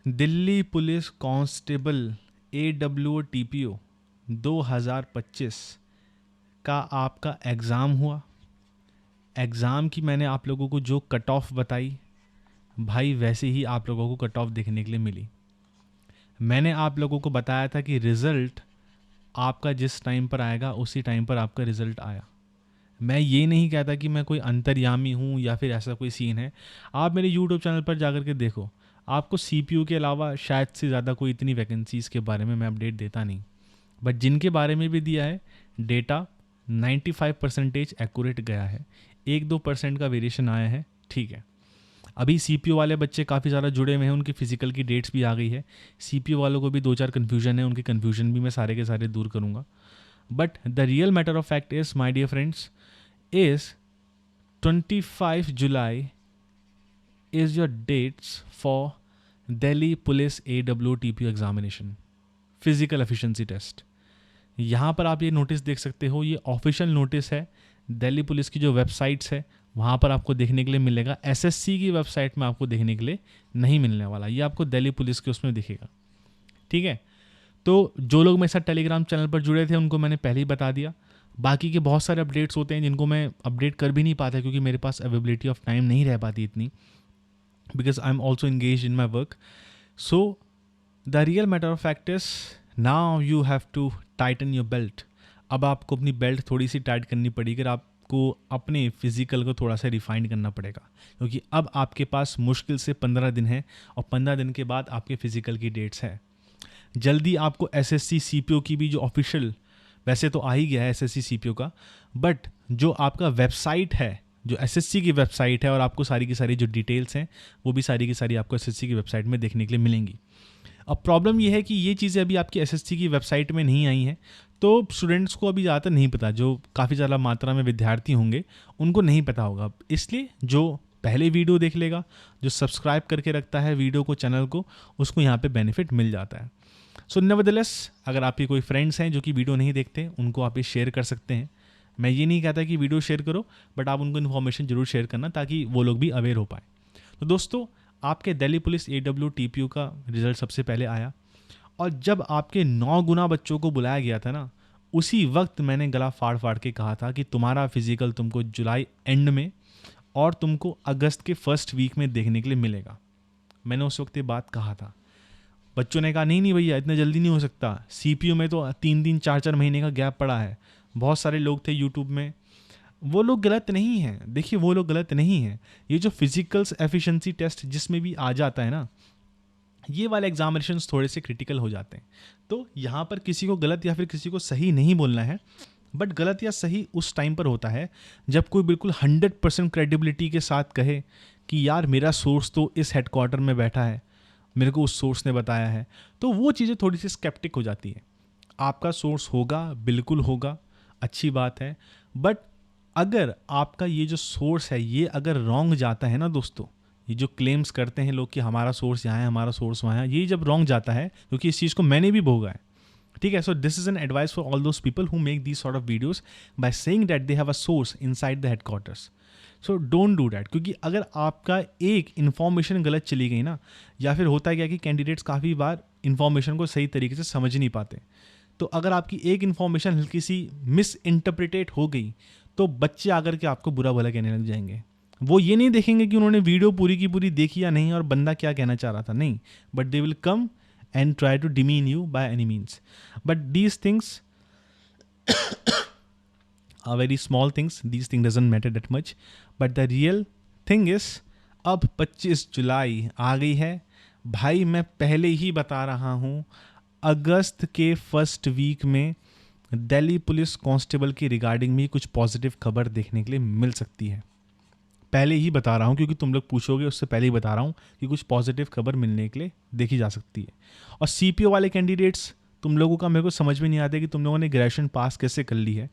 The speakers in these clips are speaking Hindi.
दिल्ली पुलिस कांस्टेबल AWO-TPO 2025 का आपका एग्ज़ाम हुआ। एग्ज़ाम की मैंने आप लोगों को जो कट ऑफ बताई, भाई वैसे ही आप लोगों को कट ऑफ देखने के लिए मिली। मैंने आप लोगों को बताया था कि रिज़ल्ट आपका जिस टाइम पर आएगा उसी टाइम पर आपका रिज़ल्ट आया। मैं ये नहीं कहता कि मैं कोई अंतर्यामी हूँ या फिर ऐसा कोई सीन है। आप मेरे YouTube चैनल पर जाकर के देखो, आपको CPU के अलावा शायद से ज़्यादा कोई इतनी वैकेंसीज़ के बारे में मैं अपडेट देता नहीं, बट जिनके बारे में भी दिया है डेटा 95% एक्यूरेट गया है। 1-2% का वेरिएशन आया है, ठीक है। अभी CPU वाले बच्चे काफ़ी ज़्यादा जुड़े हुए हैं, उनकी फ़िज़िकल की डेट्स भी आ गई है। CPU वालों को भी 2-4 कन्फ्यूजन है, उनके कन्फ्यूजन भी मैं सारे के सारे दूर करूँगा। But the real matter of fact is my dear friends is 25 July is your dates for Delhi Police AWO-TPO examination physical efficiency test. यहाँ पर आप ये नोटिस देख सकते हो, ये ऑफिशियल नोटिस है। दिल्ली पुलिस की जो वेबसाइट्स है वहाँ पर आपको देखने के लिए मिलेगा। SSC की वेबसाइट में आपको देखने के लिए नहीं मिलने वाला, ये आपको दिल्ली पुलिस के उसमें दिखेगा, ठीक है। तो जो लोग मेरे साथ टेलीग्राम चैनल पर जुड़े थे उनको मैंने पहले ही बता दिया। बाकी के बहुत सारे अपडेट्स होते हैं जिनको मैं अपडेट कर भी नहीं पाता क्योंकि मेरे पास अवेलेबिलिटी ऑफ टाइम नहीं रह पाती इतनी, because I am also engage in my work. So the real matter of fact is now you have to tighten your belt. अब आपको अपनी बेल्ट थोड़ी सी टाइट करनी पड़ेगी, आपको अपने फिजिकल को थोड़ा सा रिफाइंड करना पड़ेगा, क्योंकि अब आपके पास मुश्किल से 15 दिन है और 15 दिन के बाद आपके फिजिकल की डेट्स है। जल्दी आपको SSC CPO की भी जो ऑफिशियल, वैसे तो आ ही गया है SSC CPO का, बट जो आपका वेबसाइट है, जो SSC की वेबसाइट है, और आपको सारी की सारी जो डिटेल्स हैं वो भी सारी की सारी आपको SSC की वेबसाइट में देखने के लिए मिलेंगी। अब प्रॉब्लम ये है कि ये चीज़ें अभी आपकी SSC की वेबसाइट में नहीं आई हैं, तो स्टूडेंट्स को अभी ज़्यादातर नहीं पता, जो काफ़ी ज़्यादा मात्रा में विद्यार्थी होंगे उनको नहीं पता होगा। इसलिए जो पहले वीडियो देख लेगा, जो सब्सक्राइब करके रखता है वीडियो को, चैनल को, उसको यहाँ पे बेनिफिट मिल जाता है। सो नेवरदलेस, अगर आपके कोई फ्रेंड्स हैं जो कि वीडियो नहीं देखते, उनको आप ये शेयर कर सकते हैं। मैं ये नहीं कहता कि वीडियो शेयर करो, बट आप उनको इन्फॉर्मेशन जरूर शेयर करना ताकि वो लोग भी अवेयर हो पाए। तो दोस्तों, आपके दिल्ली पुलिस AWO-TPO का रिजल्ट सबसे पहले आया, और जब आपके 9 गुना बच्चों को बुलाया गया था ना, उसी वक्त मैंने गला फाड़ फाड़ के कहा था कि तुम्हारा फिजिकल तुमको जुलाई एंड में और तुमको अगस्त के फर्स्ट वीक में देखने के लिए मिलेगा। मैंने उस वक्त ये बात कहा था। बच्चों ने कहा नहीं भैया, इतना जल्दी नहीं हो सकता, CPU में तो 3-3 4-4 महीने का गैप पड़ा है। बहुत सारे लोग थे यूट्यूब में, वो लोग गलत नहीं हैं। देखिए, वो लोग गलत नहीं हैं। ये जो फिजिकल्स एफिशिएंसी टेस्ट जिसमें भी आ जाता है ना, ये वाले एग्जामिनेशंस थोड़े से क्रिटिकल हो जाते हैं। तो यहाँ पर किसी को गलत या फिर किसी को सही नहीं बोलना है, बट गलत या सही उस टाइम पर होता है जब कोई बिल्कुल 100% क्रेडिबिलिटी के साथ कहे कि यार मेरा सोर्स तो इस हेडक्वार्टर में बैठा है, मेरे को उस सोर्स ने बताया है, तो वो चीज़ें थोड़ी सी स्केप्टिक हो जाती है। आपका सोर्स होगा, बिल्कुल होगा, अच्छी बात है, बट अगर आपका ये जो सोर्स है ये अगर रॉन्ग जाता है ना दोस्तों, ये जो क्लेम्स करते हैं लोग कि हमारा सोर्स यहाँ है, हमारा सोर्स वहाँ है, ये जब रॉन्ग जाता है, क्योंकि इस चीज़ को मैंने भी भोगा है, ठीक है। सो this is an advice for all those people who make these sort of videos by saying that they have a source inside the headquarters. So don't do that, क्योंकि अगर आपका एक इन्फॉर्मेशन गलत चली गई ना, या फिर होता है क्या कि कैंडिडेट्स काफ़ी बार इन्फॉर्मेशन को सही तरीके से समझ नहीं पाते, तो अगर आपकी एक इन्फॉर्मेशन हल्की सी मिस इंटरप्रिटेट हो गई तो बच्चे आकर के आपको बुरा भला कहने लग जाएंगे। वो ये नहीं देखेंगे कि उन्होंने वीडियो पूरी की पूरी देखी या नहीं और बंदा क्या कहना चाह रहा था, नहीं, but they will come and try to demean you by any means. But these things are very small things. These things doesn't matter that much. But the real thing is, अब 25 जुलाई आ गई है भाई। मैं पहले ही बता रहा हूँ, अगस्त के फर्स्ट वीक में दिल्ली पुलिस कांस्टेबल की रिगार्डिंग में कुछ पॉजिटिव खबर देखने के लिए मिल सकती है। पहले ही बता रहा हूँ क्योंकि तुम लोग पूछोगे, उससे पहले ही बता रहा हूँ कि कुछ पॉजिटिव खबर मिलने के लिए देखी जा सकती है। और CPO वाले कैंडिडेट्स, तुम लोगों का मेरे को समझ में नहीं आता कि तुम लोगों ने ग्रेजुएशन पास कैसे कर ली है।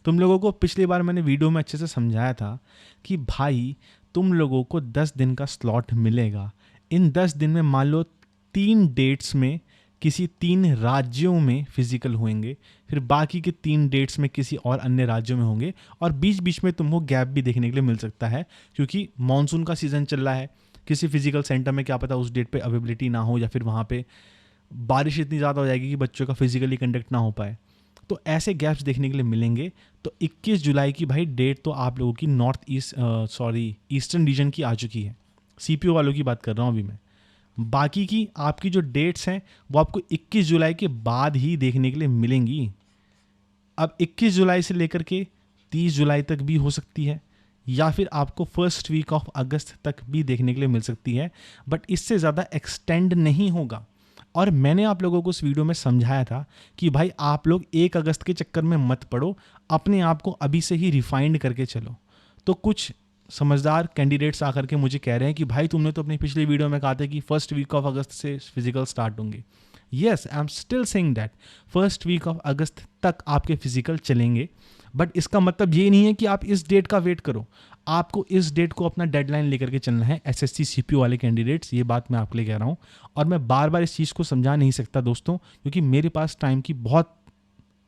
तुम लोगों को पिछली बार मैंने वीडियो में अच्छे से समझाया था कि भाई तुम लोगों को 10 दिन का स्लॉट मिलेगा। इन 10 दिन में मान लो 3 डेट्स में किसी 3 राज्यों में फिजिकल होंगे, फिर बाकी के 3 डेट्स में किसी और अन्य राज्यों में होंगे, और बीच बीच में तुमको गैप भी देखने के लिए मिल सकता है क्योंकि मानसून का सीज़न चल रहा है, किसी फिजिकल सेंटर में क्या पता उस डेट पे अवेलेबिलिटी ना हो, या फिर वहाँ पे बारिश इतनी ज़्यादा हो जाएगी कि बच्चों का फिजिकली कंडक्ट ना हो पाए। तो ऐसे गैप्स देखने के लिए मिलेंगे। तो 21 जुलाई की भाई डेट तो आप लोगों की ईस्टर्न रीजन की आ चुकी है। सीपीओ वालों की बात कर रहा हूँ अभी मैं। बाकी की आपकी जो डेट्स हैं वो आपको 21 जुलाई के बाद ही देखने के लिए मिलेंगी। अब 21 जुलाई से लेकर के 30 जुलाई तक भी हो सकती है, या फिर आपको फर्स्ट वीक ऑफ अगस्त तक भी देखने के लिए मिल सकती है, बट इससे ज़्यादा एक्सटेंड नहीं होगा। और मैंने आप लोगों को इस वीडियो में समझाया था कि भाई आप लोग 1 अगस्त के चक्कर में मत पड़ो, अपने आप को अभी से ही रिफाइंड करके चलो। तो कुछ समझदार कैंडिडेट्स आकर के मुझे कह रहे हैं कि भाई तुमने तो अपनी पिछली वीडियो में कहा था कि फर्स्ट वीक ऑफ अगस्त से फिजिकल स्टार्ट होंगे। Yes, I am still saying that first week of अगस्त तक आपके फिजिकल चलेंगे, बट इसका मतलब ये नहीं है कि आप इस डेट का वेट करो। आपको इस डेट को अपना डेडलाइन लेकर के चलना है। एसएससी सीपीओ वाले कैंडिडेट्स, ये बात मैं आपके लिए कह रहा हूँ, और मैं बार बार इस चीज़ को समझा नहीं सकता दोस्तों, क्योंकि मेरे पास टाइम की बहुत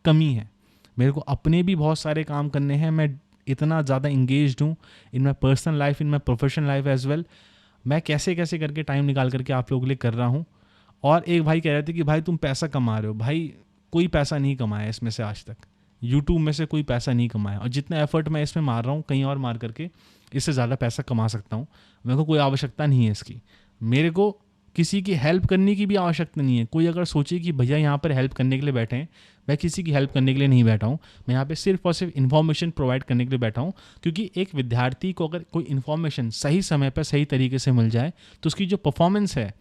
कमी है। मेरे को अपने भी बहुत सारे काम करने हैं। मैं इतना ज़्यादा इंगेज्ड हूँ in my personal life, in my professional life as well. मैं कैसे कैसे करके टाइम निकाल करके आप लोगों के लिए कर रहा हूँ। और एक भाई कह रहे थे कि भाई तुम पैसा कमा रहे हो। भाई कोई पैसा नहीं कमाया इसमें से आज तक, यूट्यूब में से कोई पैसा नहीं कमाया, और जितना एफर्ट मैं इसमें मार रहा हूँ कहीं और मार करके इससे ज़्यादा पैसा कमा सकता हूँ। मेरे को कोई आवश्यकता नहीं है इसकी। मेरे को किसी की हेल्प करने की भी आवश्यकता नहीं है। कोई अगर सोचे कि भैया यहाँ पर हेल्प करने के लिए बैठे हैं, मैं किसी की हेल्प करने के लिए नहीं बैठा हूँ। मैं यहाँ पे सिर्फ और सिर्फ इन्फॉर्मेशन प्रोवाइड करने के लिए बैठा हूँ, क्योंकि एक विद्यार्थी को अगर कोई इन्फॉर्मेशन सही समय पर सही तरीके से मिल जाए तो उसकी जो परफॉर्मेंस है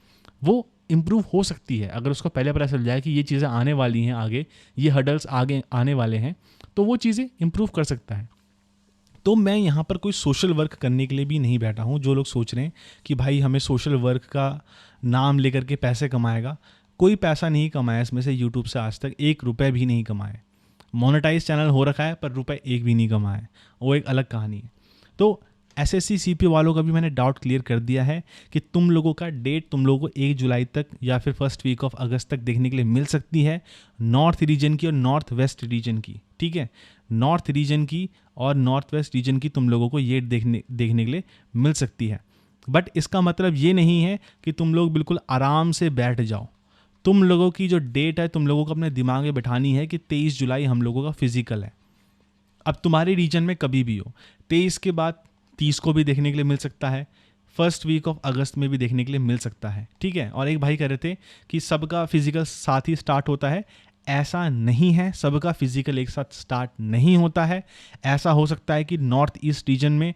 वो इम्प्रूव हो सकती है। अगर उसको पहले पता चल जाए कि ये चीज़ें आने वाली हैं आगे, ये हर्डल्स आगे आने वाले हैं, तो वो चीज़ें इम्प्रूव कर सकता है। तो मैं यहाँ पर कोई सोशल वर्क करने के लिए भी नहीं बैठा हूँ। जो लोग सोच रहे हैं कि भाई हमें सोशल वर्क का नाम लेकर के पैसे कमाएगा, कोई पैसा नहीं कमाया इसमें से यूट्यूब से आज तक, 1 रुपये भी नहीं कमाए। मोनेटाइज चैनल हो रखा है पर रुपये 1 भी नहीं कमाए, वो एक अलग कहानी है। तो एसएससी सीपीओ वालों का भी मैंने डाउट क्लियर कर दिया है कि तुम लोगों का डेट तुम लोगों को 1 जुलाई तक या फिर फर्स्ट वीक ऑफ अगस्त तक देखने के लिए मिल सकती है, नॉर्थ रीजन की और नॉर्थ वेस्ट रीजन की। ठीक है, नॉर्थ रीजन की और नॉर्थ वेस्ट रीजन की तुम लोगों को ये देखने के लिए मिल सकती है। बट इसका मतलब ये नहीं है कि तुम लोग बिल्कुल आराम से बैठ जाओ। तुम लोगों की जो डेट है तुम लोगों को अपने दिमाग में बैठानी है कि 23 जुलाई हम लोगों का फिजिकल है। अब तुम्हारे रीजन में कभी भी हो, 23 के बाद 30 को भी देखने के लिए मिल सकता है, फर्स्ट वीक ऑफ अगस्त में भी देखने के लिए मिल सकता है। ठीक है, और एक भाई कह रहे थे कि सबका फिजिकल साथ ही स्टार्ट होता है। ऐसा नहीं है, सबका फिजिकल एक साथ स्टार्ट नहीं होता है। ऐसा हो सकता है कि नॉर्थ ईस्ट रीजन में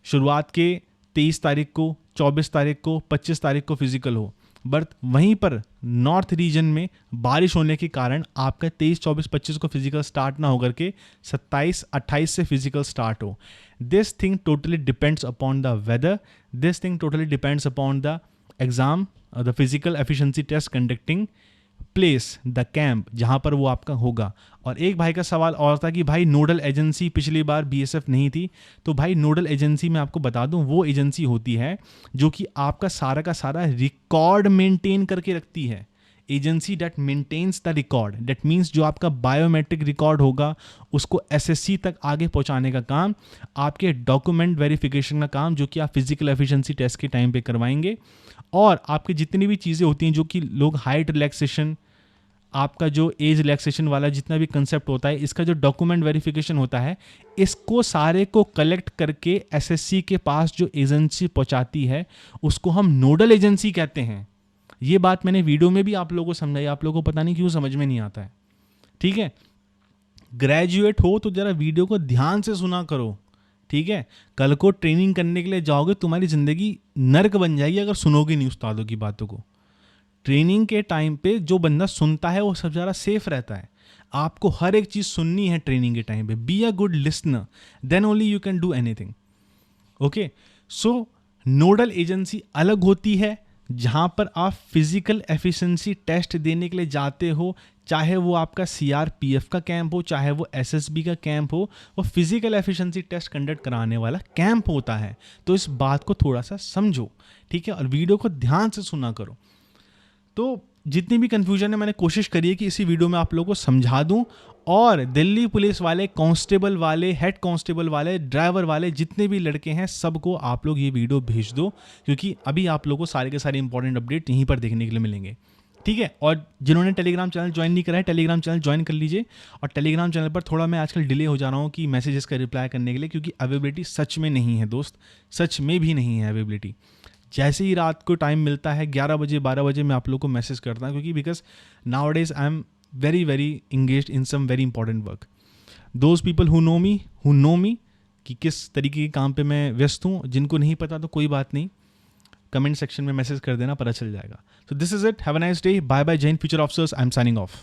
शुरुआत के 23 तारीख को, 24 तारीख को, 25 तारीख को फिजिकल हो, बट वहीं पर नॉर्थ रीजन में बारिश होने के कारण आपका 23, 24, 25 को फिजिकल स्टार्ट ना होकर के 27, 28 से फिजिकल स्टार्ट हो। This thing totally depends upon the weather, this thing totally depends upon the exam, the physical efficiency test conducting place, the camp जहाँ पर वो आपका होगा। और एक भाई का सवाल और था कि भाई नोडल एजेंसी पिछली बार बीएसएफ नहीं थी। तो भाई नोडल एजेंसी मैं आपको बता दूं, वो एजेंसी होती है जो कि आपका सारा का सारा रिकॉर्ड मेंटेन करके रखती है। Agency that maintains the record, that means जो आपका बायोमेट्रिक रिकॉर्ड होगा उसको एसएससी तक आगे पहुंचाने का काम, आपके डॉक्यूमेंट वेरिफिकेशन का काम जो कि आप फिजिकल एफिशिएंसी टेस्ट के टाइम पे करवाएंगे, और आपकी जितनी भी चीज़ें होती हैं जो कि लोग हाइट रिलैक्सेशन, आपका जो एज रिलैक्सेशन वाला जितना भी कंसेप्ट होता है, इसका जो डॉक्यूमेंट वेरिफिकेशन होता है, इसको सारे को कलेक्ट करके एसएससी के पास जो एजेंसी पहुंचाती है उसको हम नोडल एजेंसी कहते हैं। ये बात मैंने वीडियो में भी आप लोगों को समझाई, आप लोगों को पता नहीं क्यों समझ में नहीं आता है। ठीक है, ग्रेजुएट हो तो जरा वीडियो को ध्यान से सुना करो। ठीक है, कल को ट्रेनिंग करने के लिए जाओगे, तुम्हारी जिंदगी नर्क बन जाएगी अगर सुनोगे नहीं उस्तादों की बातों को। ट्रेनिंग के टाइम पे जो बंदा सुनता है वो सब ज़्यादा सेफ रहता है। आपको हर एक चीज़ सुननी है ट्रेनिंग के टाइम पे। Be a good listener, then only you can do anything. Okay, so nodal agency अलग होती है जहाँ पर आप फिजिकल एफिशिएंसी टेस्ट देने के लिए जाते हो, चाहे वो आपका सीआरपीएफ का कैंप हो, चाहे वो एसएसबी का कैंप हो, वो फिजिकल एफिशिएंसी टेस्ट कंडक्ट कराने वाला कैंप होता है। तो इस बात को थोड़ा सा समझो, ठीक है, और वीडियो को ध्यान से सुना करो। तो जितनी भी कन्फ्यूजन है मैंने कोशिश करी है कि इसी वीडियो में आप लोगों को समझा दूं, और दिल्ली पुलिस वाले, कांस्टेबल वाले, हेड कांस्टेबल वाले, ड्राइवर वाले, जितने भी लड़के हैं सबको आप लोग ये वीडियो भेज दो, क्योंकि अभी आप लोगों को सारे के सारे इंपॉर्टेंट अपडेट यहीं पर देखने के लिए मिलेंगे, ठीक है। और जिन्होंने टेलीग्राम चैनल ज्वाइन नहीं करा है, टेलीग्राम चैनल ज्वाइन कर लीजिए। और टेलीग्राम चैनल पर थोड़ा मैं आजकल डिले हो जा रहा हूँ कि मैसेजेस का रिप्लाई करने के लिए, क्योंकि अवेलेबिलिटी सच में नहीं है दोस्त, सच में भी नहीं है अवेलेबिलिटी। जैसे ही रात को टाइम मिलता है 11 बजे 12 बजे मैं आप लोग को मैसेज करता हूँ, क्योंकि because nowadays I am very very engaged in some very important work. Those people who know me कि किस तरीके के काम पे मैं व्यस्त हूँ, जिनको नहीं पता तो कोई बात नहीं, कमेंट सेक्शन में मैसेज कर देना, पता चल जाएगा। So this is it, have a nice day, bye bye, Jai Hind future officers, I am signing of.